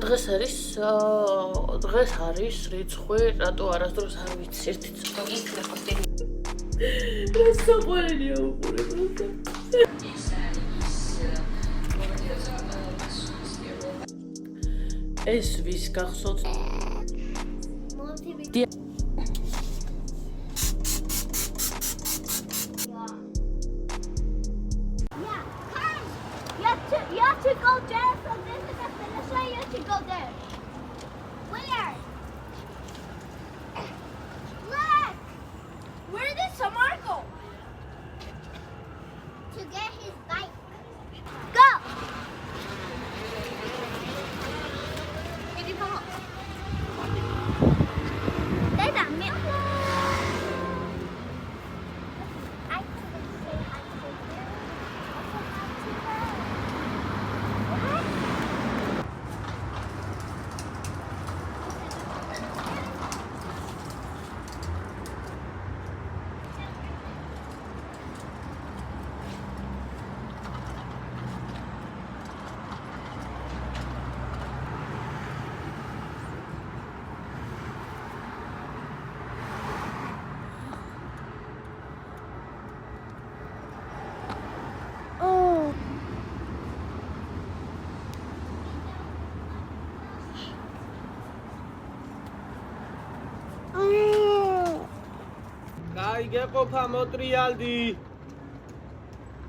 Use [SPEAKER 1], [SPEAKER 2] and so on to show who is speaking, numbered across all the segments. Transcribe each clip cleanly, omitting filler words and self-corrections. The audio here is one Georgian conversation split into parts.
[SPEAKER 1] დღეს არის რიცხვი, რატო არასდროს არ ვიცი ერთი
[SPEAKER 2] Что истина в последний
[SPEAKER 1] რა საყვარელია უყურე просто. ეს ვის გახსოვთ?
[SPEAKER 3] You have to go there, so this is the finish line, you have to go there. Where? Look! Where did Samar go? To get his bike. Go! Đây là miệng.
[SPEAKER 4] გეყოფა მოტრიალდი.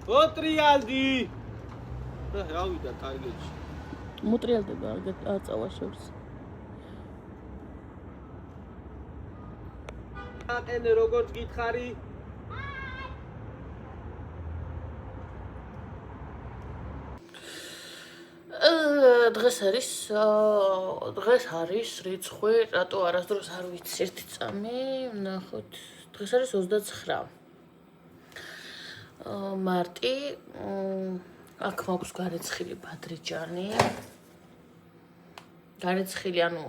[SPEAKER 4] მოტრიალდი. რა ვიდა ტაილეთში.
[SPEAKER 1] მოტრიალდება აწავა შორს.
[SPEAKER 4] აყენე როგორც გითხარი.
[SPEAKER 1] დღეს არის რიცხვი, რატო არასდროს არ ვიცი ერთი წამი, ნახოთ. დღეს არის 29 მარტი. აქ მაქვს გარეცხილი ბადრიჯანი. გარეცხილი, ანუ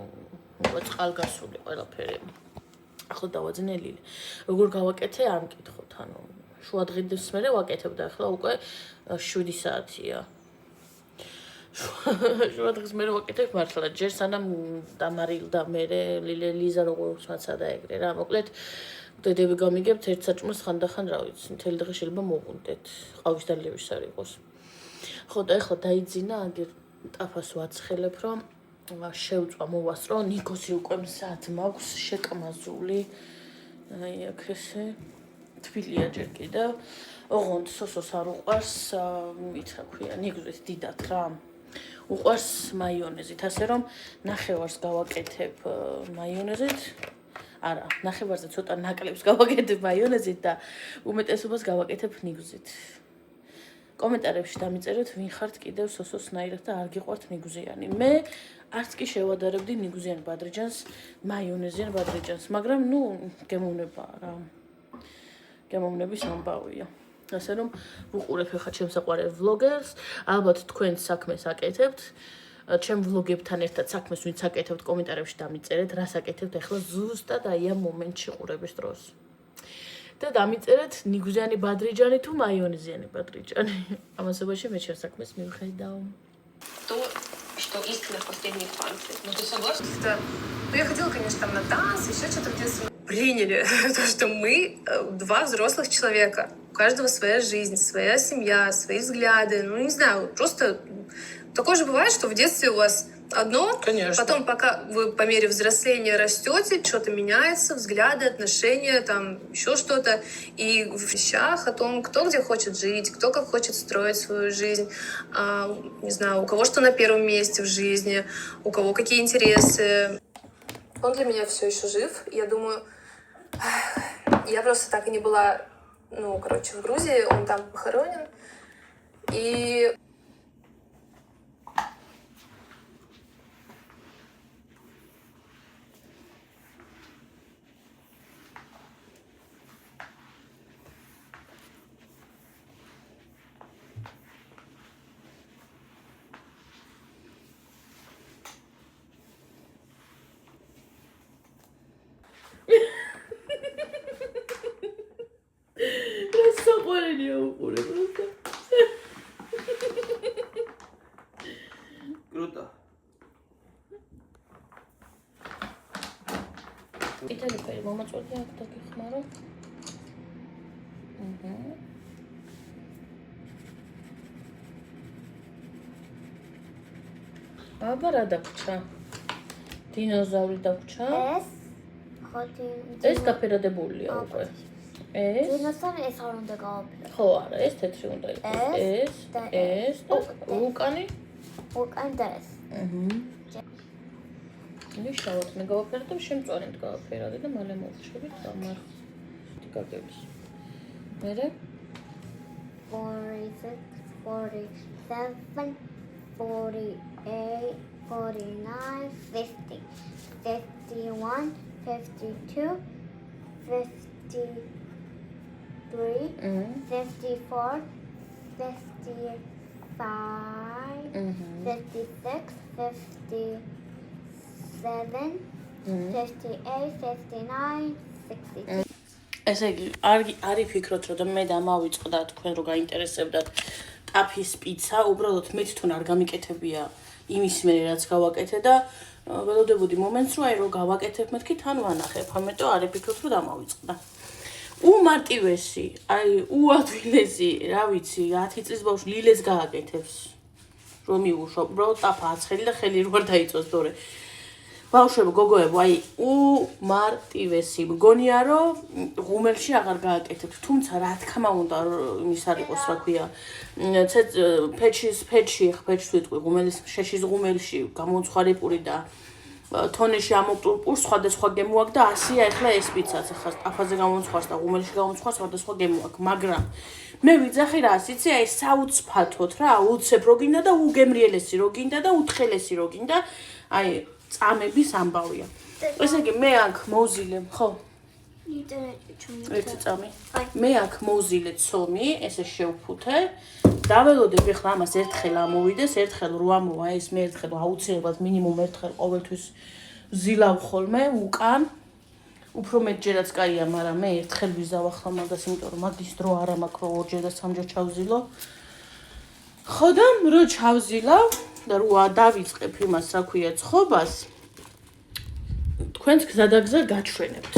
[SPEAKER 1] წყალგასული ყველაფერი. ახლა დავაძნელილი. როგორ გავაკეთე ამ კითხოთ, ანუ შუადღის მერე ვაკეთებ და ახლა უკვე 7 საათია. შუადღის მერე ვაკეთებ მართლა, ჯერ სანამ დამარილდა მერე ლიზა როგორც მაცადა ეგრე რა, მოკლედ დედები გამიგებთ ერთ საჭმელს ხანდახან რა ვიცი, მთელი დღე შეიძლება მოგვუნდეთ, ყავის დალევის არ იყოს. ხო და ახლა დაიძინა, აგერ ტაფას ვაცხელებ, რომ შევწვა მოვასწრო, ნიკოსი უკვე მზად მაქვს შეკმაზული. აი აქ ესე თბილია ჯერ კიდევ. ოღონდ სოსოს არ უყვარს, ითხრა ქვია, ნიგზით დიდად რა. უყვარს მაიონეზით, ასე რომ ნახევარს გავაკეთებ მაიონეზით. არა, ნახევარზე ცოტა ნაკლებს გავაკეთებ მაიონეზით და უმეტესობას გავაკეთებ ნიგზით. კომენტარებში დამიწერეთ, ვინ ხართ კიდევ სოსოსნაირად და არ გიყვართ ნიგზიანი. მე არც კი შევადარებდი ნიგზიან ბადრიჯანს, მაიონეზიან ბადრიჯანს, მაგრამ ნუ გემოვნება რა. გემოვნების ამბავია. ასე რომ ვუყურებ ხა ჩემს საყვარელ ვლოგერს, ალბათ თქვენ საქმეს აკეთებთ. ჩემ ვლოგებთან ერთად საქმეს ვინც აკეთებთ კომენტარებში დამიწერეთ, რას აკეთებთ ახლა ზუსტად აი ამ მომენტში ყურების დროს. და დამიწერეთ ნიგზიანი ბადრიჯანი თუ მაიონეზიანი бадриჯანი. ამასობაში მე ჩემს საქმეს მივხედავ.
[SPEAKER 2] То, что истина в последней инстанции. Ну ты согласна?
[SPEAKER 5] Да. Ну я ходила, конечно, там на танцы, еще что-то в детстве. Приняли то, что мы два взрослых человека. У каждого своя жизнь, своя семья, свои взгляды. Ну, не знаю, просто такое же бывает, что в детстве у вас одно,
[SPEAKER 1] Конечно.
[SPEAKER 5] Потом, пока вы по мере взросления растете, что-то меняется, взгляды, отношения, там еще что-то. И в вещах о том, кто где хочет жить, кто как хочет строить свою жизнь. Не знаю, у кого что на первом месте в жизни, у кого какие интересы. Он для меня все еще жив. Я думаю, я просто так и не была, в Грузии, он там похоронен. И
[SPEAKER 1] საყვარელია უყურე просто.
[SPEAKER 4] კრუტა.
[SPEAKER 1] ყვითელი ფერი მომაწოდე აქ დაგეხმარო. აბა რა დაგვრჩა? დინოზავრი დაგვრჩა. ეს გაფერადებულია უკვე. ეს
[SPEAKER 3] დინოზავრი ეს არ უნდა გავაფერო.
[SPEAKER 1] ხო არა, ეს თეთრი უნდა იყოს. ეს და უკანი.
[SPEAKER 3] უკან და ეს.
[SPEAKER 1] ნიშნავად მე გავაფერე და შემწვანით გავაფერე და მალე მოვხშებით დამარ გაგებს. მერე
[SPEAKER 3] 46, 47, 48, 49, 50, 51, 52, 53, 54, 55, 56, 57, 58, 59, 60.
[SPEAKER 1] ესე იგი, არ იფიქროთ, რომ მე დამავიწყდა თქვენ რო გაინტერესებდათ ტაფის პიცა, უბრალოდ მე თვითონ არ გამიკეთებია იმის მერე რაც გავაკეთე და ველოდებოდი მომენტს რომ აი რო გავაკეთებ მეთქი თან ვანახებ, ამიტომ არ იფიქროთ რომ დამავიწყდა. უმარტივესი, აი უადვილესი, რა ვიცი, 10 წლის ბავშვი ლილეს გააკეთებს. რომ მიუშვო, უბრალოდ ტაფა აცხელი და ხელი რო არ დაიწოს დორე. ბავშვებო, გოგოებო, აი უმარტივესი. მგონია რომ ღუმელში აღარ გააკეთებთ, თუმცა რა თქმა უნდა იმის არ იყოს, რა ქვია, ფეჩში ვიტყვი, ღუმელის შეშის ღუმელში გამომცხვარი პური და თონეში ამოკვდურ პურს სხვადასხვა გემო აქვს და 100-ია ეხლა ეს პიცაც, ახლა ტაფაზე გამომცხვარს და ღუმელში გამომცხვარს სხვადასხვა გემო აქვს, მაგრამ მე ვიძახი რას, იცი, აი საუცფათოდ რა, უცებ რო გინდა და უგემრიელესი რო გინდა და უთხელესი რო გინდა, აი წამების ამბავია. ესე იგი მე აქ მოვზილე, ხო? ერთი წამი. მე აქ მოვზილე ცომი, ესე შევფუთე. დაველოდებ ახლა ამას ერთხელ ამოვიდეს, ერთხელ რო ამოვა ეს მე ერთხელ აუცილებლად მინიმუმ ერთხელ ყოველთვის ვზილავ ხოლმე უკან. უფრო მეტჯერაც კაია, მაგრამ მე ერთხელ ვიზავ ახლა მაგას, იმიტომ რომ მაგის დრო არ მაქვს რომ ორჯერ და სამჯერ ჩავზილო. ხო და რო ჩავზილავ და რო დავიწყებ იმას, რა ქვია, ცხობას, თქვენს გზადაგზა გაჩვენებთ.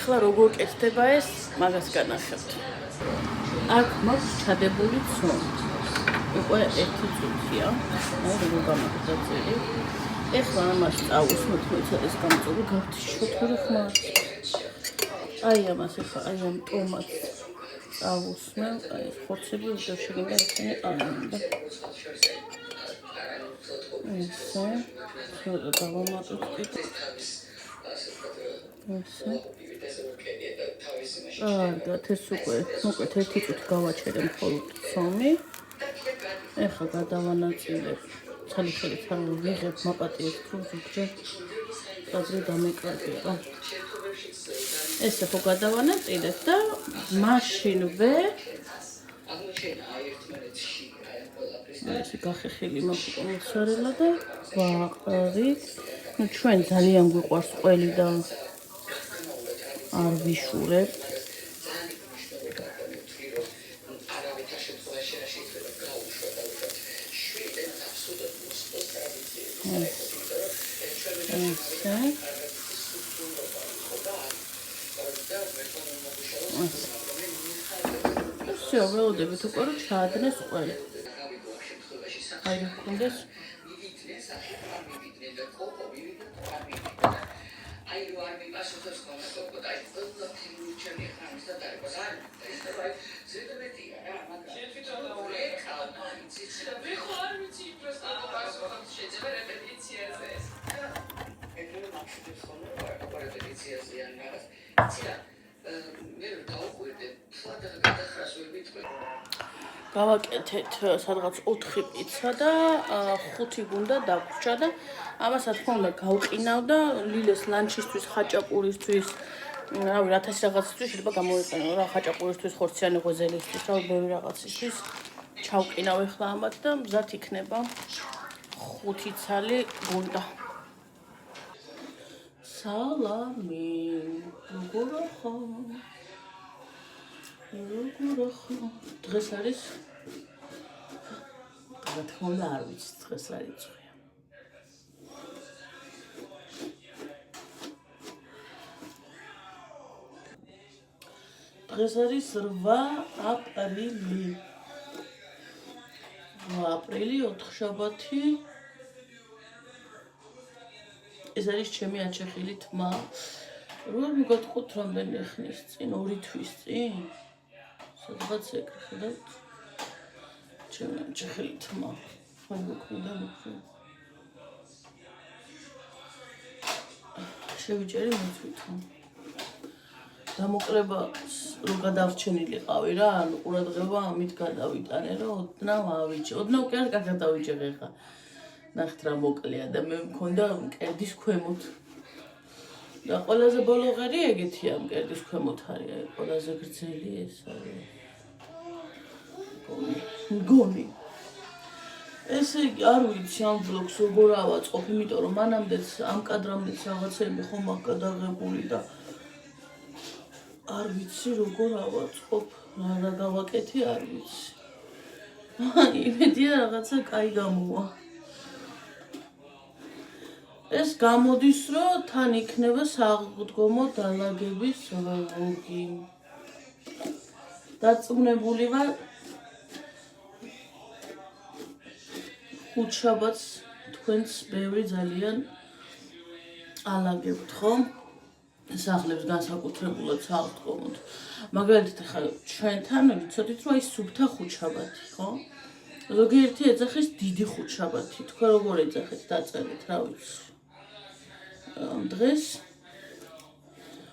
[SPEAKER 1] ახლა როგორ კეთდება ეს, მაგას განახებთ. აქ მაქვს ჩადებული ცომი. უკვე 1 წუთია. აი როგორ გამოგდა წელი. ახლა ამას წავუსმოთ, მოიცადეს გამწვევი გავთიშოთ ხმარს. აი ამას ახლა აი ამ ტომატს წავუსმევ, აი ხორცები უნდა შეგინდა ისინი არ უნდა. ესე, ცოტა დავამატოთ. ესე. კარგად, ეს უკვე მოკლედ 1 წუთი გავაჩერე მხოლოდ ცომი. ეხლა გადავანაწილებ. ცალ-ცალით არ ვიღებ, მაპატიეთ თუ ზოგჯერ ადრე დამეკარგება. ესე ხო გადავანაწილებ და მაშინვე ესე გახეხილი მაქვს მოცარელა და ვაყრით. ნუ ჩვენ ძალიან გვიყვარს ყველი და არ ვიშურებთ. Всё, ველოდებით უკვე რომ ჩაადნეს ყველი. აი გქონდეს გავაკეთეთ სადღაც 4 პიცა და 5 გუნდა დაგვრჩა და ამას რა თქმა უნდა გავყინავ და ლილეს ლანჩისთვის, ხაჭაპურისთვის რავი, 1000 რაღაცისთვის შეიძლება გამოიყენო რა, ხაჭაპურისთვის, ხორციანი ღვეძელისთვის, რა ბევრი რაღაცისთვის. ჩავკინავ ახლა ამათ და მზად იქნება 5 ცალი გუნდა. სალამი, როგორ ხარ? დღეს არის რა თქმა უნდა არ ვიცი დღეს რა რიცხვია. დღეს არის 8 აპრილი. 8 აპრილი, 4 შაბათი. ეს არის ჩემი აჩეხილი თმა. როგორ მიგატყუთ რამდენი ხნის წინ, 2 თვის წინ? სადღაც ეგ, ხედავთ? ჩემი აჩეხილი თმა. ხომ მოკიდა მოხდა. შევიჭერი მოწვითო. დამოკლება რო გადარჩენილიყავი რა, ანუ ყურადღება ამით გადავიტანე, რომ ოდნავ ავიჭე. ოდნავ კი არ კარგად დავიჭე ხა. ნახეთ რა მოკლეა და მე მქონდა მკერდის ქვემოთ. და ყველაზე ბოლო ღერი ეგეთია მკერდის ქვემოთ არის, ყველაზე გრძელი ეს არის. გონი. ესე არ ვიცი ამ ბლოგს როგორ ავაწყობ, იმიტომ რომ მანამდეც ამ კადრამდეც რაღაცები ხომ აქ გადაღებული და არ ვიცი როგორ ავაწყობ, რა გავაკეთე არ ვიცი. იმედია რაღაცა კაი გამოვა. ეს გამოდის, რომ თან იქნება საღდგომო დალაგების ვლოგი. დაწუნებული ვარ ხუთშაბათს თქვენს ბევრი ძალიან ალაგებთ, ხო? სახლებს განსაკუთრებულად საღდგომოდ. მაგალითად ახლა ჩვენთან ვიცოდით, რომ ის სუფთა ხუთშაბათი, ხო? ზოგიერთი ეძახის დიდი ხუთშაბათი. თქვენ როგორ ეძახეთ, დაწერეთ, რა ვიცი. დღეს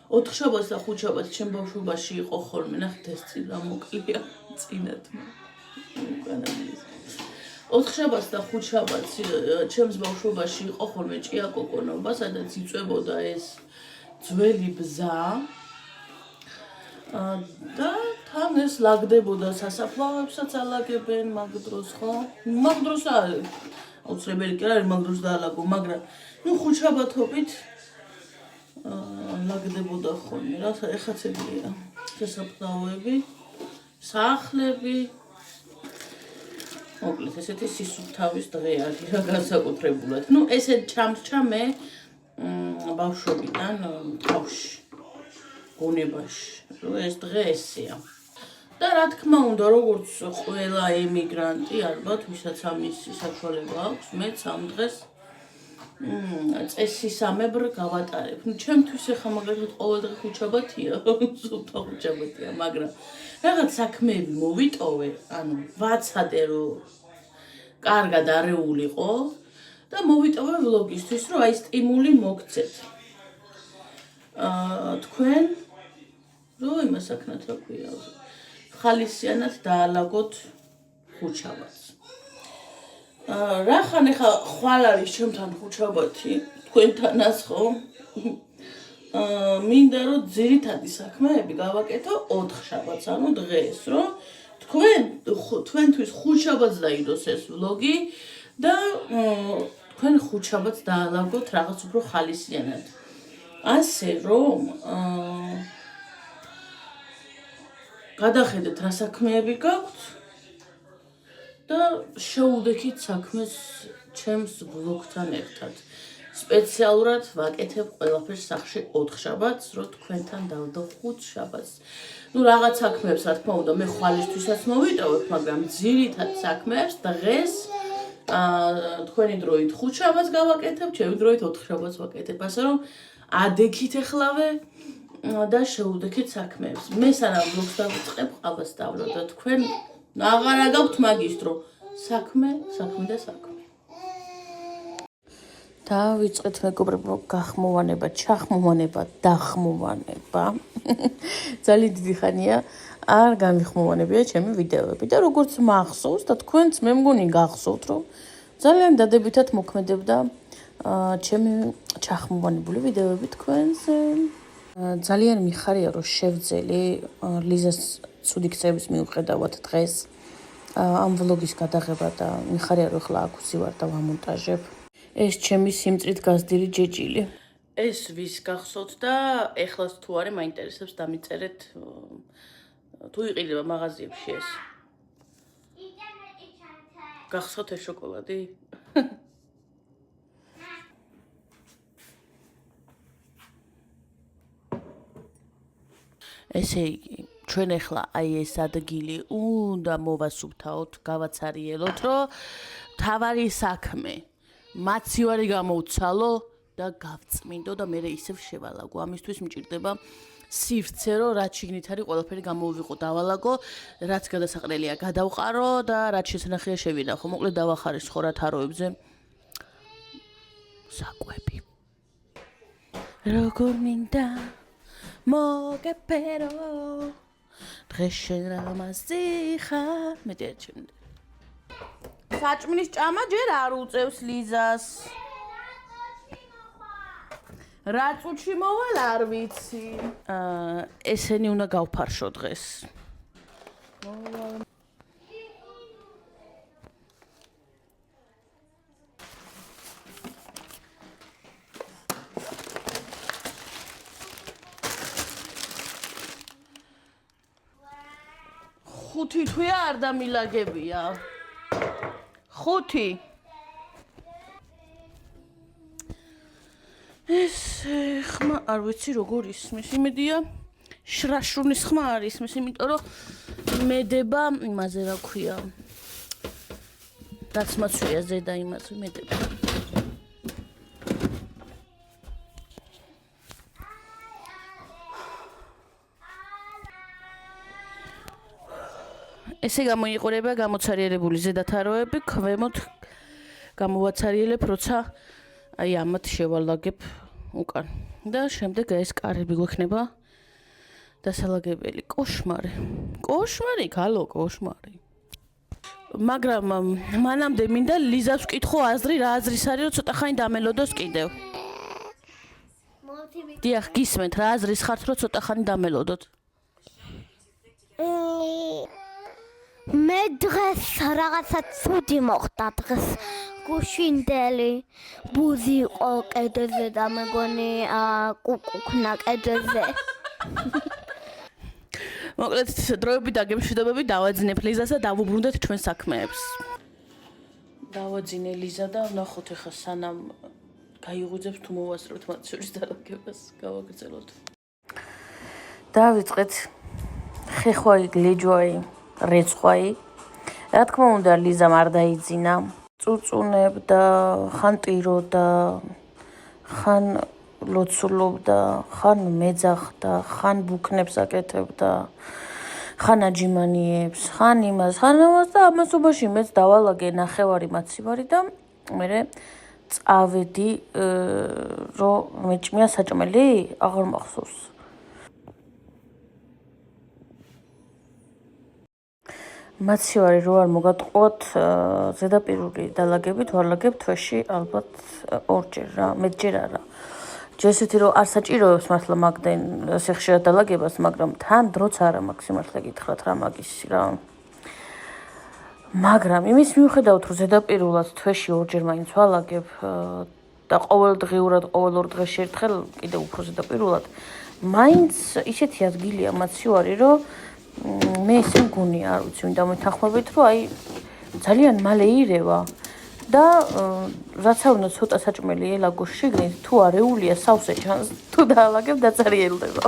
[SPEAKER 1] 4 შაბათს და 5 შაბათს ჩემ ბავშვობაში იყო ხოლმე, ნახეთ ეს წინ რა მოკლია წინათ. ოთხ შაბათს და 5 შაბათს ჩემს ბავშვობაში იყო ხოლმე ჭია კოკონობა, სადაც იწვებოდა ეს ძველი ბზა და თან ეს ლაგდებოდა სასაფლავებსაც ალაგებენ მაგ დროს, ხო? მაგ დროს არის აუცილებელი კი არის მაგ დროს დაალაგო, მაგრამ ნუ 5 შაბათობით ლაგდებოდა ხოლმე რა, ეხაცებია სასაფლავები, სახლები. მოკლედ ესეთი სისუფთავის დღე არის რა განსაკუთრებულად. ნუ ესე ჩამრჩა მე ბავშვობიდან თავში, გონებაში, რომ ეს დღე ესეა. და რა თქმა უნდა, როგორც ყველა ემიგრანტი, ალბათ, ვისაც ამის საშუალება აქვს, მეც ამ დღეს წესისამებრ გავატარებ. ნუ ჩემთვის ახლა მაგალითად ყოველ დღე ხუთშაბათია, სუფთა ხუთშაბათია, მაგრამ რაღაც საქმეები მოვიტოვე, ანუ ვაცადე რომ კარგად არეულიყო და მოვიტოვე ვლოგისთვის, რომ აი სტიმული მოგცეთ. თქვენ რო იმას აქნათ რა ქვია, ხალისიანად დაალაგოთ ხუთშაბათს. რახან ახლა ხვალ არის ჩემთან ხუთშაბათი, თქვენთანაც ხო? მინდა რომ ძირითადი საქმეები გავაკეთო 4 შაბათს, ანუ დღეს, რომ თქვენთვის 5 შაბათს დაიდოს ეს ვლოგი და თქვენ 5 შაბათს დაალაგოთ რაღაც უფრო ხალისიანად. ასე რომ გადახედეთ რა საქმეები გაქვთ და შეუდექით საქმეს ჩემს ვლოგთან ერთად. სპეციალურად ვაკეთებ ყველაფერს სახში 4 შაბათს, რომ თქვენთან დავდო 5 შაბათს. ნუ რაღაც საქმეებს, რა თქმა უნდა, მე ხვალისთვისაც მოვიტოვებ, მაგრამ ძირითად საქმეებს დღეს თქვენი დროით 5 შაბათს გავაკეთებ, ჩემი დროით 4 შაბათს ვაკეთებ, ასე რომ ადექით ეხლავე და შეუდექით საქმეებს. მე სანამ ვლოგს დავიწყებ, ყავას დავდო და თქვენ აღარა გაქვთ მაგის დრო. საქმე და საქმე. დავიწყეთ მეგობრებო, გახმოვანება, ჩახმოვანება, დახმოვანება. ძალიან დიდი ხანია არ გამიხმოვანებია ჩემი ვიდეოები და როგორც მახსოვს და თქვენც მე მგონი გახსოვთ, რომ ძალიან დადებითად მოქმედებდა ჩემი ჩახმოვანებული ვიდეოები თქვენზე. ძალიან მიხარია რომ შევძელი ლიზას ცუდი ქცევის მიუხედავად დღეს ამ ვლოგის გადაღება და მიხარია რომ ახლა აქ ვზივარ და ვამონტაჟებ. ეს ჩემი სიმწრით გაზრდილი ჯეჯილი. ეს ვის გახსოვთ და ეხლაც თუ არის მაინტერესებს დამიწერეთ თუ იყიდება მაღაზიებში ეს. გახსოვთ ეს შოკოლადი? ესე იგი, ჩვენ ახლა აი ეს ადგილი უნდა მოვასუფთავოთ, გავაცარიელოთ, რომ თავარი საქმე მაცივარი გამოვცალო და გავწმინდო და მე ისევ შევალაგო. ამისთვის მჭირდება სივრცე, რომ რაც შიგნით არის ყველაფერი გამოვიყო, დავალაგო, რაც გადასაყრელია გადავყარო და რაც შესანახია შევინახო. მოკლედ დავახარისხო რა თაროებზე საკვები. როგორ მინდა მოგეფერო დღეს შენ რამაზი ხარ მეტი არ ჩემდა საჭმლის ჭამა ჯერ არ უწევს ლიზას რა წუთში მოვალ არ ვიცი ესენი უნდა გავფარშო დღეს ხუთი თვია არ დამილაგებია. ხუთი. ეს ხმა არ ვიცი როგორ ისმის. იმედია შრაშრუნის ხმა არ ისმის, იმიტომ რომ მედება იმაზე რა ქვია. რაც მოცვია ზედა იმაზე მედება. ესე გამოიყურება გამოცარიელებული ზედათაროები, ქვემოთ გამოვაცარიელებ, როცა აი ამათ შევალაგებ უკან. და შემდეგ ეს კარები გვექნება დასალაგებელი. კოშმარი. კოშმარი, გალო, კოშმარი. მაგრამ მანამდე მინდა ლიზას ვკითხო აზრი, რა აზრის არის, რომ ცოტა ხანი დამელოდოს კიდევ. დიახ, გისმენთ, რა აზრის ხართ, რომ ცოტა ხანი დამელოდოთ?
[SPEAKER 3] მე დღეს რაღაცა ცუდი მოხდა დღეს გუშინდელი ბუზი იყო კედელზე და მეგონი კუკუქნა კედელზე
[SPEAKER 1] მოკლედ დროებით და გემშვიდობებით დავაძინებ ლიზას და დავუბრუნდეთ ჩვენ საქმეებს. დავაძინე ლიზა და ვნახოთ ახლა სანამ გაიღვიძებს თუ მოვასწრებთ მათ შორის დალაგებას გავაგრძელოთ. დავიწყეთ ხეხვაი გლეჯვაი რეცხვაი. რა თქმა უნდა ლიზამ არ დაიძინა. წუწუნებდა, ხან ტიროდა, ხან ლოცულობდა, ხან მეძახდა, ხან ბუქნებს აკეთებდა, ხან აჯიმანიებს, ხან იმას, ხან ამას და ამასობაში მეც დავალაგე ნახევარი მაცივარი და მერე წავედი რომ მეჭმია საჭმელი, აღარ მახსოვს. მაცივარი რო არ მოგატყუოთ ზედაპირული დალაგებით ვარლაგებ თვეში ალბათ ორჯერ რა, მეტჯერ არა. ჯერ რომ არ საჭიროებს მართლა მაგდენ ასე ხშირად დალაგებას, მაგრამ თან დროც არა მაქვს სიმართლე გითხრათ რა მაგის რა. მაგრამ იმის მიუხედავად რომ ზედაპირულად თვეში ორჯერ მაინც ვალაგებ და ყოველდღიურად ყოველ ორ დღეში ერთხელ კიდევ უფრო ზედაპირულად, მაინც ისეთი ადგილია მაცივარი რომ მე ესე მგონია, არ ვიცი, მინდა მეთანხმებით, რომ აი ძალიან მალე ირევა და რაც არ უნდა ცოტა საჭმელი ელაგოს შიგნით, თუ არეულია სავსე ჩანს, თუ დაალაგებ დაწერიელდება.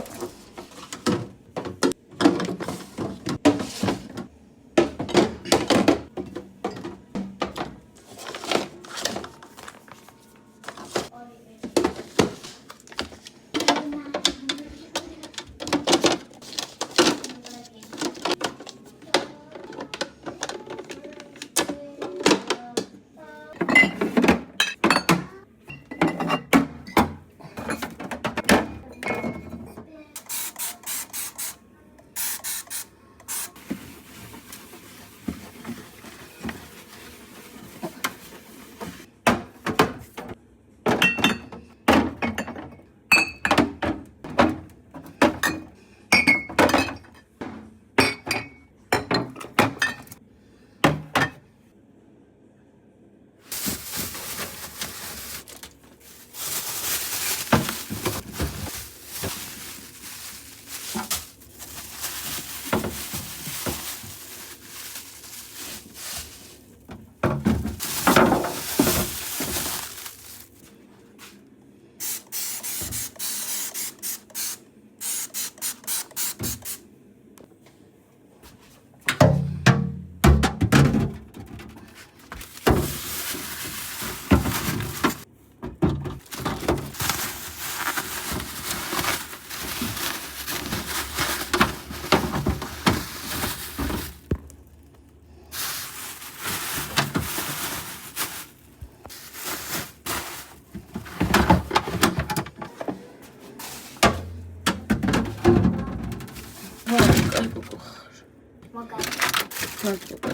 [SPEAKER 1] მადლობა.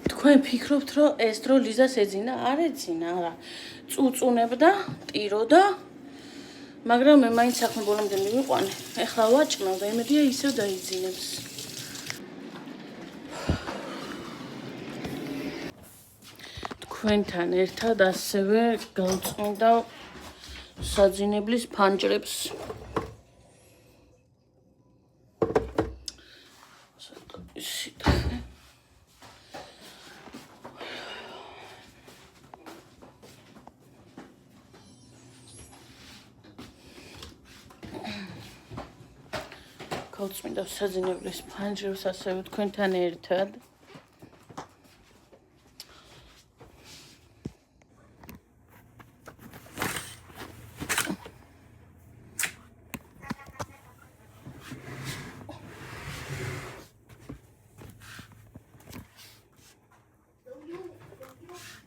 [SPEAKER 1] თქვენ ფიქრობთ, რომ ეს დრო ლიზას ეძინა? არ ეძინა, არა. წუწუნებდა, ტიროდა, მაგრამ მე მაინც საქმე ბოლომდე მივიყვანე. ეხლა ვაჭმევ და იმედია ისევ დაიძინებს. თქვენთან ერთად ასევე გავწმენდა საძინებლის ფანჯრებს. გავწმინდა საძინებლის ფანჯრებს ასევე თქვენთან ერთად.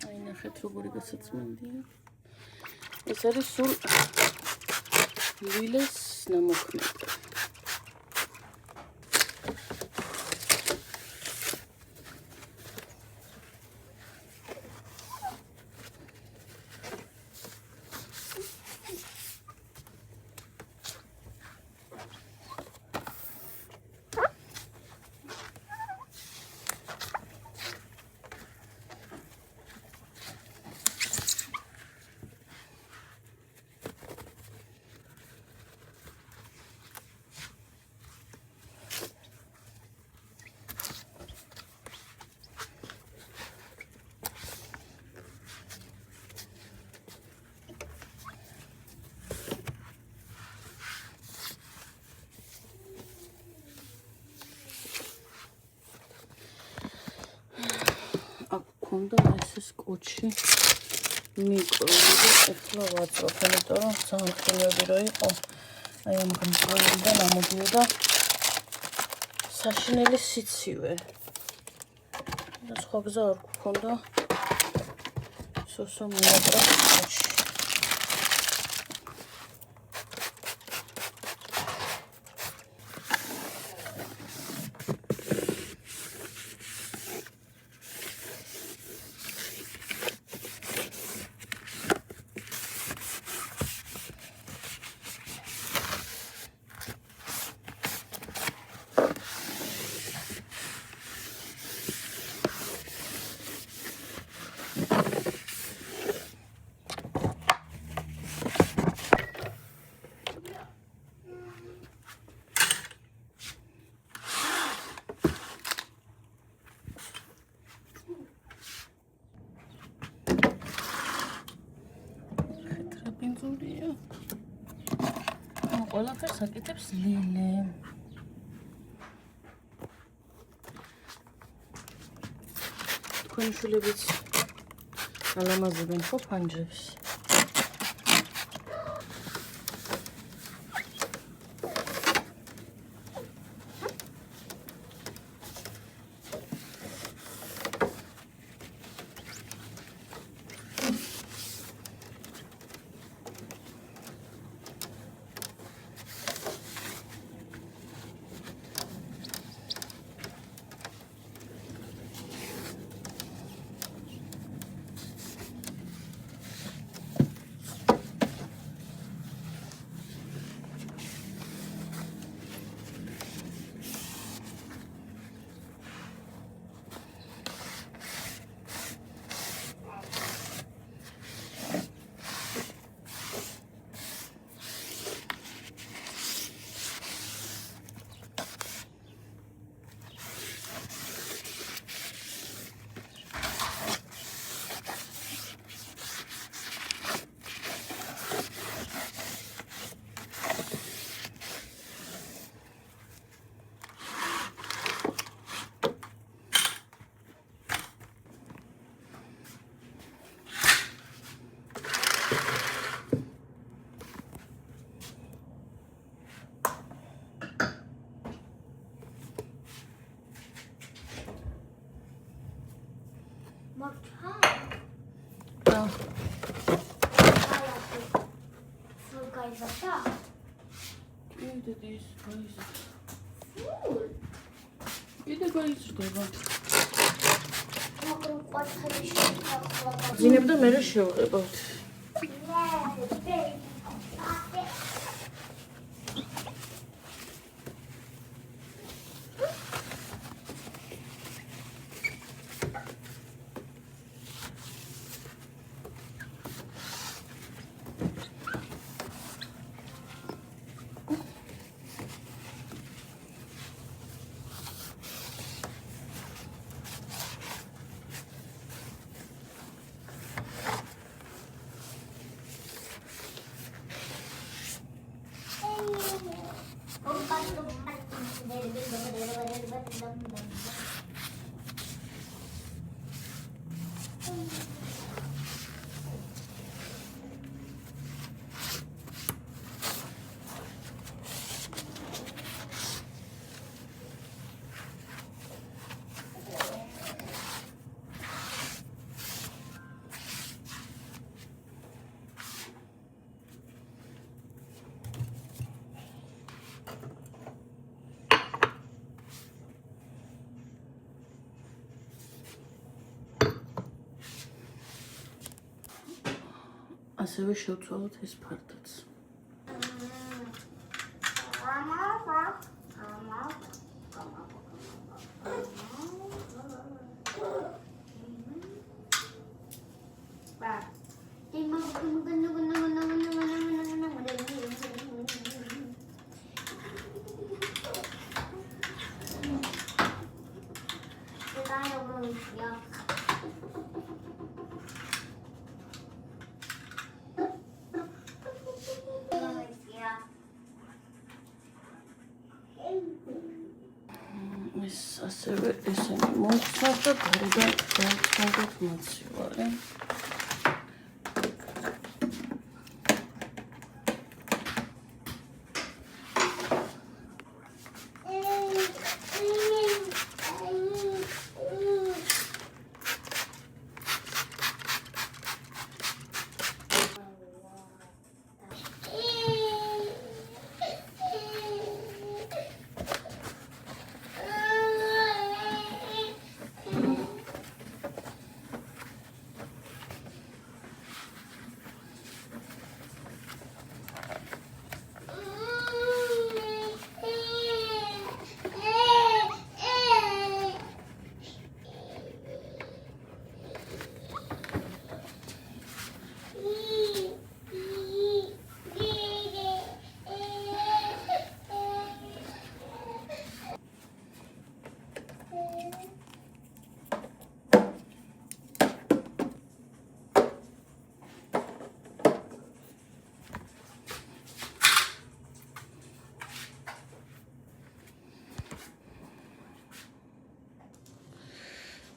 [SPEAKER 1] აი ნახეთ როგორი გასაწმენდია. ეს არის სულ ვილეს ნამოქმედი. უნდა ეს კუჩი მიკროვი და ეხლა ვაწვევ, იმიტომ რომ ძალიან ხილები რო იყო, აი ამ გამწვევიდან ამოდიოდა საშინელი სიცივე. და სხვა გზა არ გქონდა სოსო მიატრა კუჩი. ყველაფერს აკეთებს ლილე. თქვენი შვილებიც ალამაზებენ ხო ფანჯრებს?
[SPEAKER 3] სულ გაიზარდა?
[SPEAKER 1] კიდე ის გაიზარდა. კიდე გაიზრდება.
[SPEAKER 3] მაგრამ ყვაცხელი შევხლა.
[SPEAKER 1] ძინებ და მე შევღებავთ. ასევე შევცვალოთ ეს ფარდაც. ეს ასევე ესენი მოვხსნათ და გარედან დავწმოთ მოცივარი.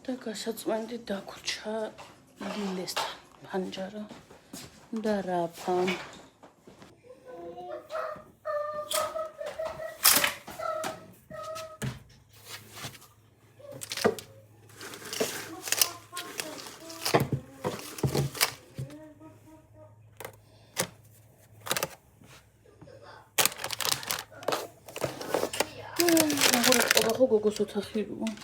[SPEAKER 1] და გასაწმენდი დაგვრჩა ლილესთან ფანჯარა და რაფა. ახლა გოგოს ოთახია.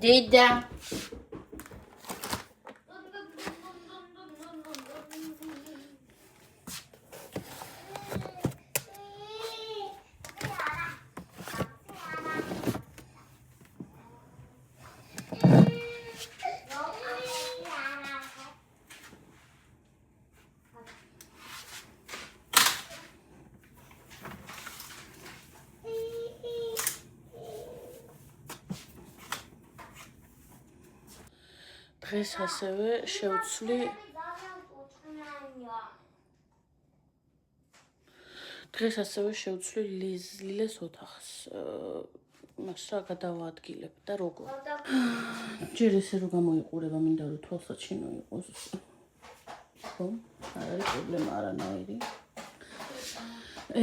[SPEAKER 1] დიდა დღეს ასევე შევცვლი ლილეს ოთახს. მას რა გადავაადგილებ და როგორ. ჯერ ესე რომ გამოიყურება, მინდა რომ თვალსაჩინო იყოს. ხო? არ არის პრობლემა არანაირი.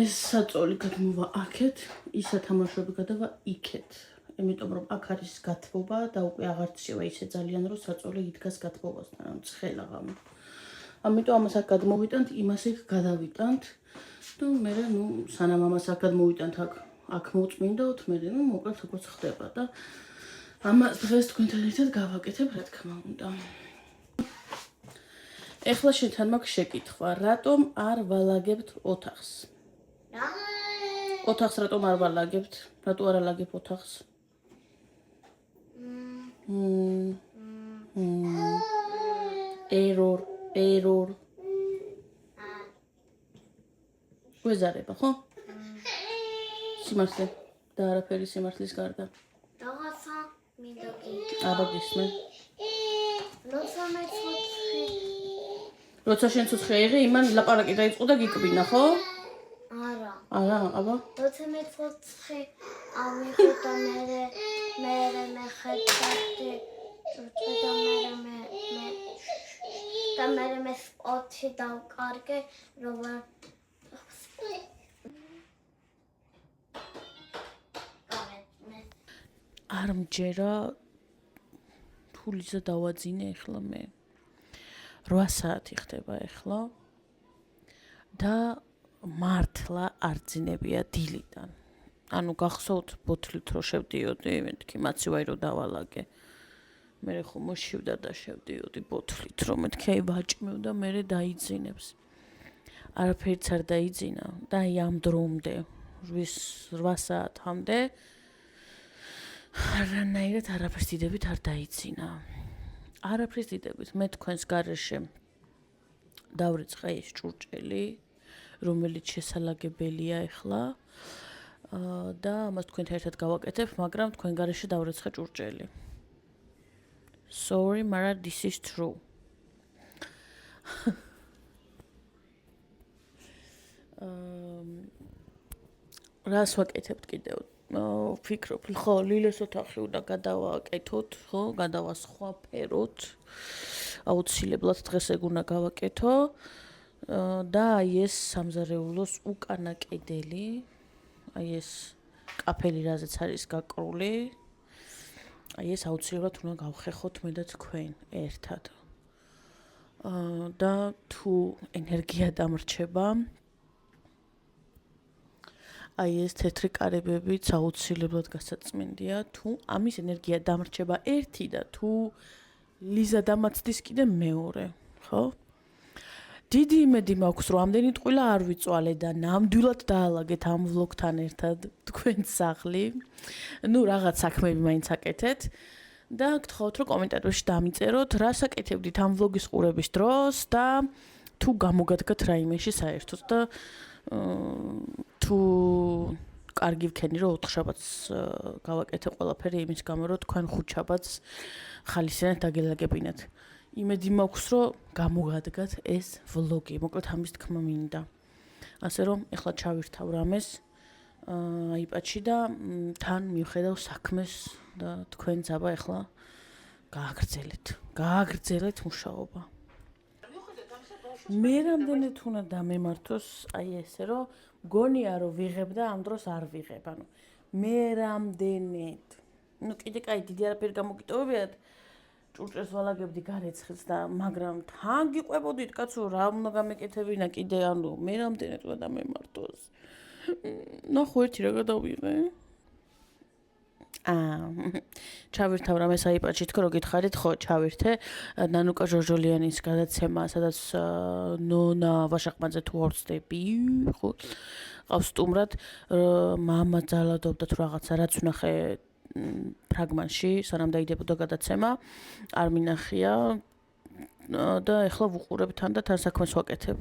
[SPEAKER 1] ეს საწოლი გადმოვა აქეთ, ის ათამაშები გადავა იქეთ. იმიტომ რომ აქ არის გათბობა და უკვე აღარ შევა ისე ძალიან რომ საწოლი იდგას გათბობასთან, ანუ ცხელა ღამე. ამიტომ ამას აქ გადმოვიტანთ, იმას იქ გადავიტანთ. და მე სანამ ამას აქ გადმოვიტანთ, აქ მოწმინდოთ, მე მოკლედ როგორც ხდება და ამას დღეს თქვენთან ერთად გავაკეთებ, რა თქმა უნდა. ეხლა შენთან მაქვს შეკითხვა, რატომ არ ვალაგებთ ოთახს? ოთახს რატომ არ ვალაგებთ? რატო არ ალაგებ ოთახს? error გვეზარება, ხო? სიმართლე და არაფერი სიმართლის გარდა.
[SPEAKER 3] რაღაცა მინდა
[SPEAKER 1] აბა გისმე.
[SPEAKER 3] როცა
[SPEAKER 1] როცა შენ ცოცხლი აიღე, იმან ლაპარაკი დაიწყო და გიკბინა, ხო?
[SPEAKER 3] არა,
[SPEAKER 1] აბა.
[SPEAKER 3] როცა მე ცოცხლი ავიღე და მე ხედავდი და მე სპორტი დავკარგე, რომ
[SPEAKER 1] არ მჯერა თუ ლიზა დავაძინე ეხლა მე 8 საათი ხდება ეხლა და მართლა არ ძინებია დილიდან. ანუ გახსოვთ ბოთლით რო შევდიოდი, მეთქი მაცივაი რო დავალაგე. მე ხო მოშივდა და შევდიოდი ბოთლით, რომ მეთქი აი ვაჭმევ და მე დაიძინებს. არაფერიც არ დაიძინა და აი ამ დრომდე 8 საათამდე არანაირად არაფერს დიდებით არ დაიძინა. არაფერს დიდებით მე თქვენს გარეშე დავრიწყე ის ჭურჭელი, რომელიც შესაძლებელია ეხლა და ამას თქვენთან ერთად გავაკეთებ, მაგრამ თქვენ გარეშე დავრიწყე ჭურჭელი. Sorry, Mara, this is true. რას ვაკეთებთ კიდევ? ვფიქრობ, ხო, ლილეს ოთახი უნდა გადავაკეთოთ, ხო, გადავასხვაფეროთ. აუცილებლად დღეს ეგ უნდა გავაკეთო. და აი ეს სამზარეულოს უკანა კედელი, აი ეს კაფელი რაზეც არის გაკრული. აი ეს აუცილებლად უნდა გავხეხოთ მე და თქვენ ერთად. და თუ ენერგია დამრჩება, აი ეს თეთრი კარებებიც აუცილებლად გასაწმინდია, თუ ამის ენერგია დამრჩება ერთი და თუ ლიზა დამაცდის კიდე მეორე, ხო? დიდი იმედი მაქვს, რომ ამდენი ტყუილა არ ვიწვალე და ნამდვილად დაალაგეთ ამ ვლოგთან ერთად თქვენ სახლი. ნუ რაღაც საქმეები მაინც აკეთეთ და გთხოვთ, რომ კომენტარებში დამიწეროთ, რას აკეთებდით ამ ვლოგის ყურების დროს და თუ გამოგადგათ რაიმეში საერთოდ და თუ კარგი ვქენი, რომ 4 შაბათს გავაკეთე ყველაფერი იმის გამო, რომ თქვენ 5 შაბათს ხალისიანად დაგელაგებინათ. იმედი მაქვს, რომ გამოგადგათ ეს ვლოგი. მოკლედ ამის თქმა მინდა. ასე რომ, ეხლა ჩავირთავ რამეს აიპადში და თან მივხედავ საქმეს და თქვენ აბა ეხლა გააგრძელეთ მუშაობა. მე რამდენად უნდა დამემართოს აი ესე რომ მგონია რომ ვიღებ და ამ დროს არ ვიღებ. ანუ მე რამდენად. ნუ კიდე კაი დიდი არაფერი გამოგიტოვებიათ. ჭურჭელს ვალაგებდი გარეცხილს და მაგრამ თან გიყვებოდით კაცო რა უნდა გამეკეთებინა კიდე ანუ მე რამდენად უნდა დამემართოს. ნახო ერთი რა გადავიღე. ჩავირთავ რამე საიპაჩი თქო რო გითხარით ხო ჩავირთე ნანუკა ჟორჟოლიანის გადაცემა სადაც ნონა ვაშახმაძე თუ ორცდები ხო ყავს სტუმრად მამა ძალადობდა თუ რაღაცა რაც ვნახე ფრაგმენტში სანამ დაიდებოდა გადაცემა არ მინახია და ეხლა ვუყურებ თან და თან საქმეს ვაკეთებ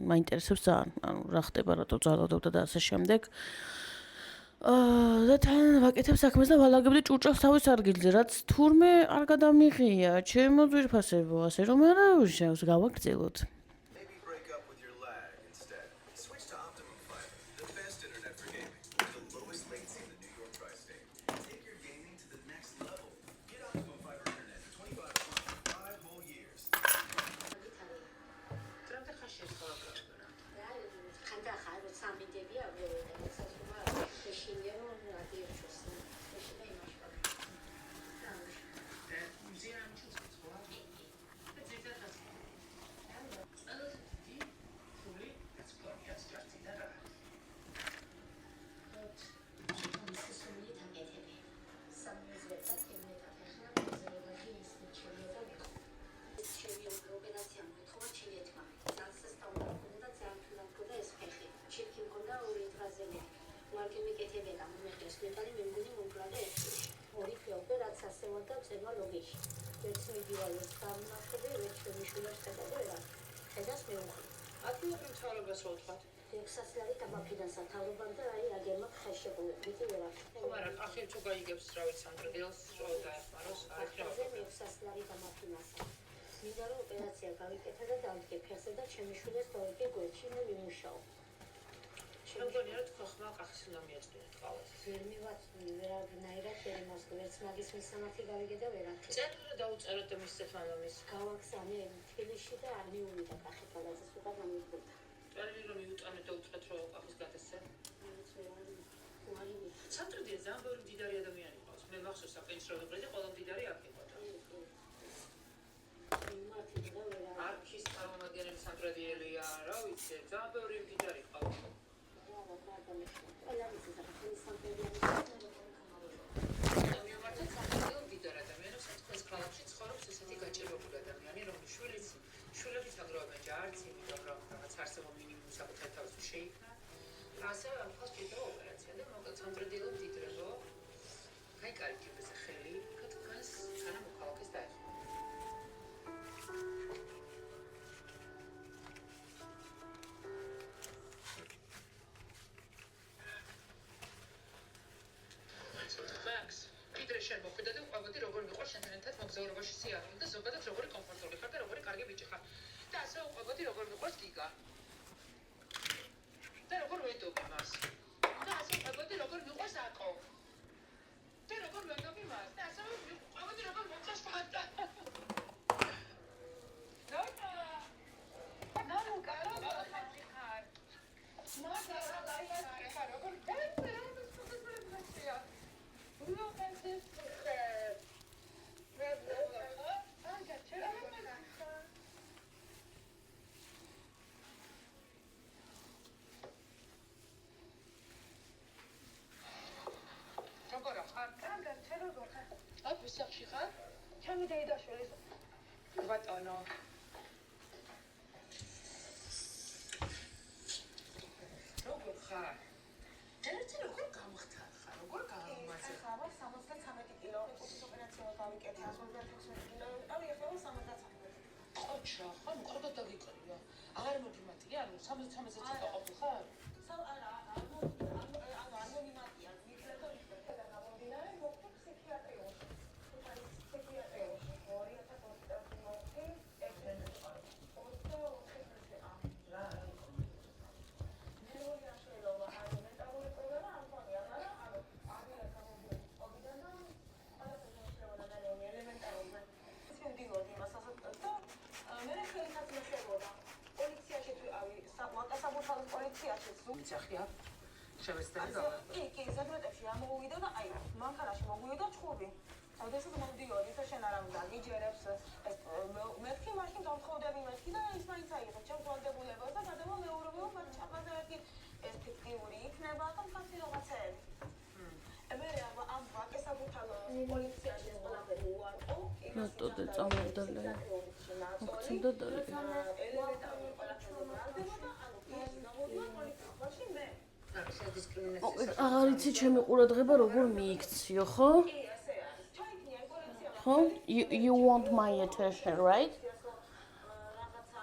[SPEAKER 1] მაინტერესებს ძალიან ანუ რა ხდება რატო ძალადობდა და ასე შემდეგ და თან ვაკეთებ საქმეს და ვალაგებდი ჭურჭელს თავის ადგილზე რაც თურმე არ გადამიღია ჩემო ძვირფასებო ასე რომ არა შევს გავაგრძელოთ
[SPEAKER 6] Maybe break up with your lag instead. Switch to Optimum Fiber, the best internet for gaming, with the lowest latency in the New York tri-state. Take your gaming to the next level. Get Optimum Fiber internet for $25 a month, 5 whole years.
[SPEAKER 7] შენ მოხვიდა და უყვებოდი როგორ მიყვარ შენთან ერთად მოგზაურობაში სიარული და ზოგადად როგორი კომფორტული ხარ და როგორი კარგი ბიჭი ხარ და ასე უყვებოდი როგორ მიყვარს გიგა და როგორ ვედობი მას და ასე უყვებოდი როგორ მიყვარს აკო და როგორ ვედობი მას და ასე უყვებოდი როგორ მოყვარს ფანტა ნანუკა როგორ ხარ
[SPEAKER 8] პოლიციაში ეს ყველაფერი უარყო.
[SPEAKER 1] რატოდე წამოდალე? მოგცემდა დალე.
[SPEAKER 8] ელემენტარული ყველაფერი მრავლდება, ანუ ის გამოდივა პოლიციაში მე.
[SPEAKER 2] ეს დისკრიმინაცია.
[SPEAKER 1] აღარ იცი ჩემი ყურადღება როგორ მიიქციო, ხო?
[SPEAKER 8] კი, ასე არის. ჩაიქნია პოლიცია.
[SPEAKER 1] ხო? You want my attention, right?
[SPEAKER 8] რაღაცა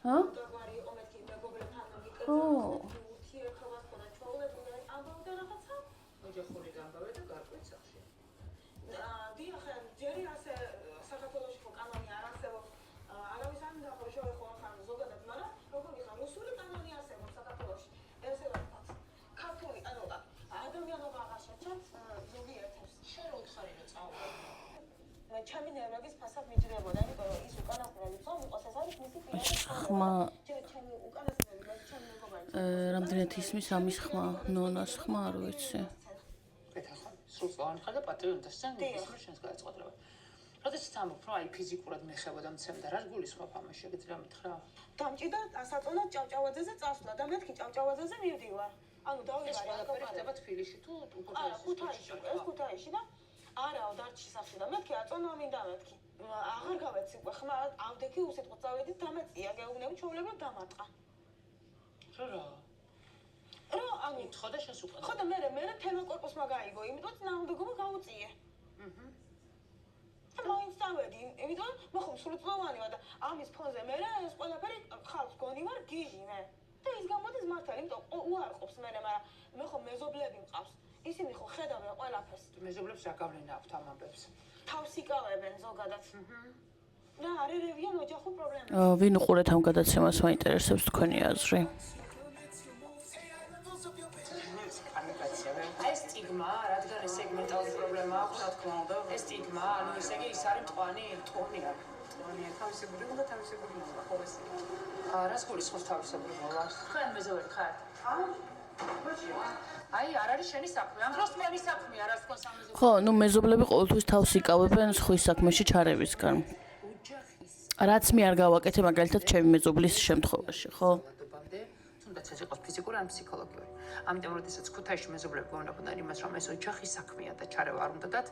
[SPEAKER 1] Huh?
[SPEAKER 8] დაგვარი იყო მეთქი მეგობრებთან მიგეკეთა.
[SPEAKER 1] ხო.
[SPEAKER 8] ურთიერთობას ხოდა ჩვეულებრივი ამბავდა რაღაცა.
[SPEAKER 2] ოჯახური გამბავე და გარკვევით სახში.
[SPEAKER 8] დიახ, ჯერი ასე საქართველოში ხო კანონი არ არსებობს. არავის არ უნდა ხო შევეხო ახლა ზოგადად, მაგრამ როგორ იხარ, რუსული კანონი არსებობს საქართველოში. ესე ვთქვათ, ქართული, ანუ ადამიანობა აღარ შეჩანს ზოგიერთებს.
[SPEAKER 2] შენ რო უთხარი რომ წავალ.
[SPEAKER 8] მე ჩემი ნერვების ფასად მიჯდებოდა, იმიტომ რომ ის უკანასკნელი წომ იყოს, ეს არის მისი პირადი
[SPEAKER 1] ხმა
[SPEAKER 8] ჩემი უკანასკნელი, მე ჩემი მეგობარი.
[SPEAKER 1] რამდენად ისმის ამის ხმა, ნონას ხმა არ ვიცი.
[SPEAKER 2] ეთახა სულ წავანი ხარ და პატრი უნდა სცენ ის შენს გადაწყვეტილება. როდესაც ამბობ რომ აი ფიზიკურად მეხებოდა მცემდა რა გულისხმობ ამას შეგიძლია მითხრა?
[SPEAKER 8] დამჭირდა ასაწონად ჭავჭავაძეზე წასვლა და მეთქი ჭავჭავაძეზე მივდივარ. ანუ
[SPEAKER 2] ეს
[SPEAKER 8] დავიღალე
[SPEAKER 2] ყველაფერი ხდება თბილისში თუ
[SPEAKER 8] არა, ქუთაისში, ეს ქუთაისში და არაო დარჩი სახში და მეთქი აწონა მინდა მეთქი. აღარ გავეცი უკვე ხმა ავდექი უსიტყვოდ წავედი დამეწია გეუბნები ჩვეულებრივ დამატყა.
[SPEAKER 2] რა
[SPEAKER 8] რა ანუ
[SPEAKER 2] თხოდა შენს უკან
[SPEAKER 8] ხო და მე თემა კორპუსმა გაიგო, იმიტომ ნამდვილობა გაუწიე. მაინც დავედი, იმიტომ მე ხომ სრულწლოვანი ვარ და ამის ფონზე მე ეს ყველაფერი ხალხს გონი ვარ გიჟი მე. და ის გამოდის მართალი, იმიტომ უარყოფს მე, მაგრამ მე ხომ მეზობლები მყავს. ისინი ხო ხედავენ ყველაფერს.
[SPEAKER 2] მეზობლებს რა გავლენა აქვთ ამ ამბებს?
[SPEAKER 8] თავს იკავებენ ზოგადად. და არ ერევიან ოჯახურ პრობლემებს.
[SPEAKER 1] ვინ უყურეთ ამ გადაცემას, მაინტერესებს თქვენი აზრი.
[SPEAKER 2] აი ეს სტიგმა, რადგან ეს სეგმენტალური პრობლემა აქვს, რა თქმა უნდა, ეს სტიგმა, ანუ ესე იგი ის არის მტვანი თავისებური უნდა თავისებური მოვა, ხო ესე. რას გულისხმობს თავისებური მოვა? ხან მეზობელი ხარ? აი, არ არის შენი საქმე. ამ დროს მენი საქმეა, რას თქოს ამ მეზობელი.
[SPEAKER 1] ხო, ნუ მეზობლები ყოველთვის თავს იკავებენ სხვის საქმეში ჩარევისგან. რაც მე არ გავაკეთე მაგალითად ჩემი მეზობლის შემთხვევაში, ხო?
[SPEAKER 2] თუნდაც ეს იყოს ფიზიკური ან ფსიქოლოგიური. ამიტომ როდესაც ქუთაისში მეზობლები გვეუბნებოდნენ იმას, რომ ეს ოჯახის საქმეა და ჩარევა არ უნდათ,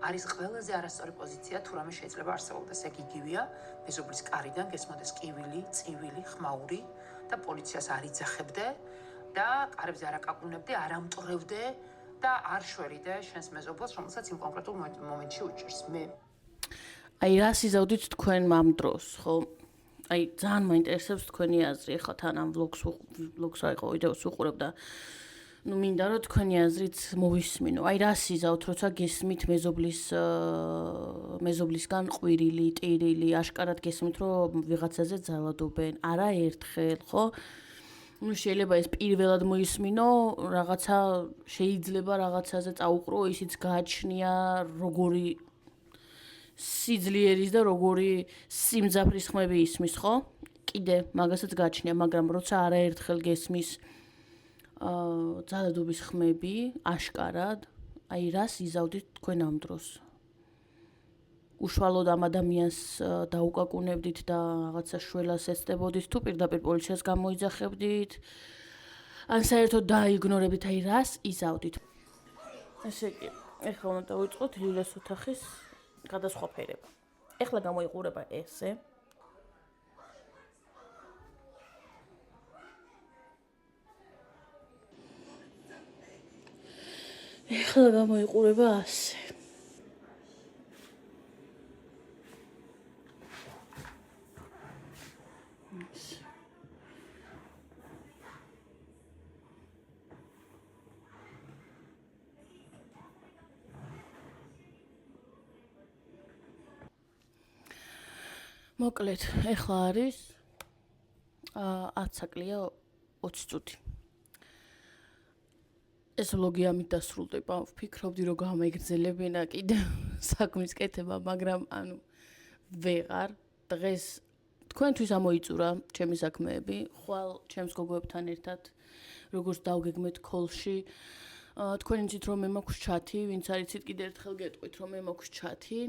[SPEAKER 2] არის ყველაზე არასწორი პოზიცია, თუ რამე შეიძლება არსებობდეს. ეგ იგივეა, მეზობლის კარიდან გესმოდეს კივილი, წივილი, ხმაური და პოლიციას არ იძახებდე და კარებზე არ აკაკუნებდე, არ ამტვრევდე და არ შვერიდე შენს მეზობელს, რომელსაც იმ კონკრეტულ მომენტში უჭირს. მე
[SPEAKER 1] აი რას იზავდით თქვენ ამ დროს, ხო? აი ძალიან მაინტერესებს თქვენი აზრი. ეხლა თან ამ ვლოგს რა იყო, ვიდეოს უყურებ და ნუ მინდა რომ თქვენი აზრით მოვისმინო. აი რას იზავთ, როცა გესმით მეზობლისგან ყვირილი, ტირილი, აშკარად გესმით რომ ვიღაცაზე ძალადობენ, არა ერთხელ, ხო? ნუ შეიძლება ეს პირველად მოისმინო, რაღაცა შეიძლება რაღაცაზე წაუყრო, ისიც გააჩნია როგორი სიძლიერის და როგორი სიმძაფრის ხმები ისმის, ხო? კიდე მაგასაც გაჩნია, მაგრამ როცა არაერთხელ გესმის ძალადობის ხმები აშკარად, აი რას იზავდით თქვენ ამ დროს? უშუალოდ ამ ადამიანს დაუკაკუნებდით და რაღაცა შველას ეცდებოდით თუ პირდაპირ პოლიციას გამოიძახებდით? ან საერთოდ დაიგნორებით, აი რას იზავდით? ესე იგი, ეხლა უნდა დავიწყოთ ლილეს ოთახის გადასხვაფერება. ეხლა გამოიყურება ესე. ეხლა გამოიყურება ასე. მოკლედ, ეხლა არის 10 საკლია 20 წუთი. ეს ვლოგი ამით დასრულდება. ვფიქრობდი რომ გამეგრძელებინა კიდე საქმის კეთება, მაგრამ ანუ ვეღარ. დღეს თქვენთვის ამოიწურა ჩემი საქმეები. ხვალ ჩემს გოგოებთან ერთად როგორც დავგეგმეთ კოლში. თქვენ იცით რომ მე მაქვს ჩათი, ვინც არ იცით კიდე ერთხელ გეტყვით რომ მე მაქვს ჩათი.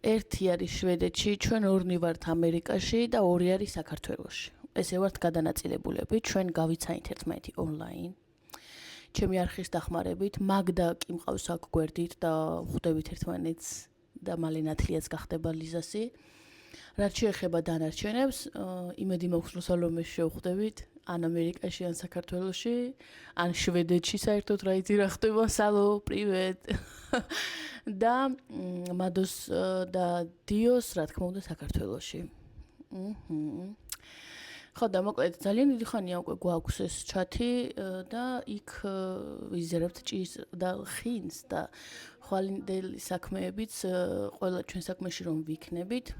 [SPEAKER 1] ერთი არის შვედეთში, ჩვენ ორნი ვართ ამერიკაში და ორი არის საქართველოში. ესე ვართ გადანაწილებულები, ჩვენ გავიცანით ერთმანეთი ონლაინ. ჩემი არხის დახმარებით, მაგდა კი მყავს აქ გვერდით და ხვდებით ერთმანეთს და მალე ნათლიაც გახდება ლიზასი. რაც შეეხება დანარჩენებს, იმედი მაქვს, რომ სალომეს შევხვდებით, ან ამერიკაში, ან საქართველოში, ან შვედეთში საერთოდ რა იცი რა ხდება, სალო, პრივეტ. და მადოს და დიოს, რა თქმა უნდა, საქართველოში. ხო და მოკლედ ძალიან დიდი ხანია უკვე გვაქვს ეს ჩათი და იქ ვიზერებთ ჭის და ხინს და ხვალინდელი საქმეებიც ყველა ჩვენ საქმეში რომ ვიქნებით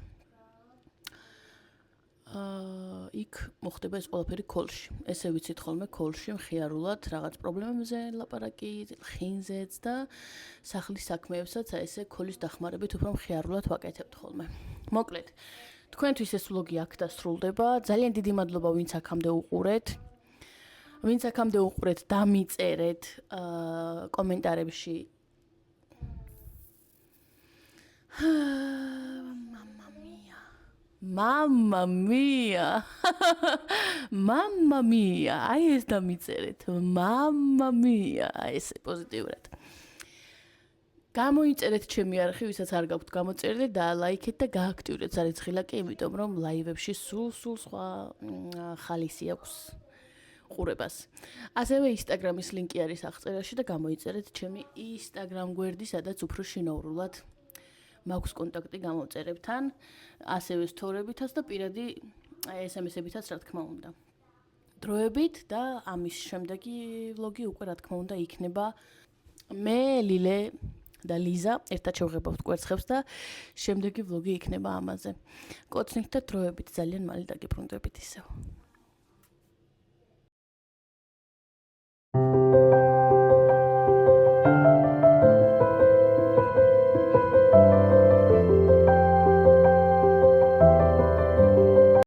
[SPEAKER 1] იქ მოხდება ეს ყველაფერი კოლში. ესე ვიცით ხოლმე კოლში მხიარულად რაღაც პრობლემებზე ლაპარაკი, ხინზეც და სახლის საქმეებსაც ესე კოლის დახმარებით უფრო მხიარულად ვაკეთებთ ხოლმე. მოკლედ თქვენთვის ეს ვლოგი აქ დასრულდება. ძალიან დიდი მადლობა ვინც აქამდე უყურეთ. ვინც აქამდე უყურეთ, დამიწერეთ კომენტარებში Mamma mia. Mamma mia. აი ეს დამიწერეთ. Mamma mia. ესე პოზიტიურად. გამოიწერეთ ჩემი არხი, ვისაც არ გაქვთ გამოწერილი და ლაიქეთ და გააქტიურეთ სარეცხილა კი, იმიტომ რომ ლაივებში სულ სხვა ხალისი აქვს ყურებას. ასევე Instagram-ის ლინკი არის აღწერაში და გამოიწერეთ ჩემი Instagram გვერდი, სადაც უფრო შინაურულად მაქვს კონტაქტი გამოწერებთან, ასევე სტორებითაც და პირადი SMS-ებითაც რა თქმა უნდა. დროებით და ამის შემდეგი ვლოგი უკვე რა თქმა უნდა იქნება მე, ლილე და ლიზა ერთად შევღებავთ კვერცხებს და შემდეგი ვლოგი იქნება ამაზე. კოცნით და დროებით ძალიან მალე დაგიბრუნდებით ისევ.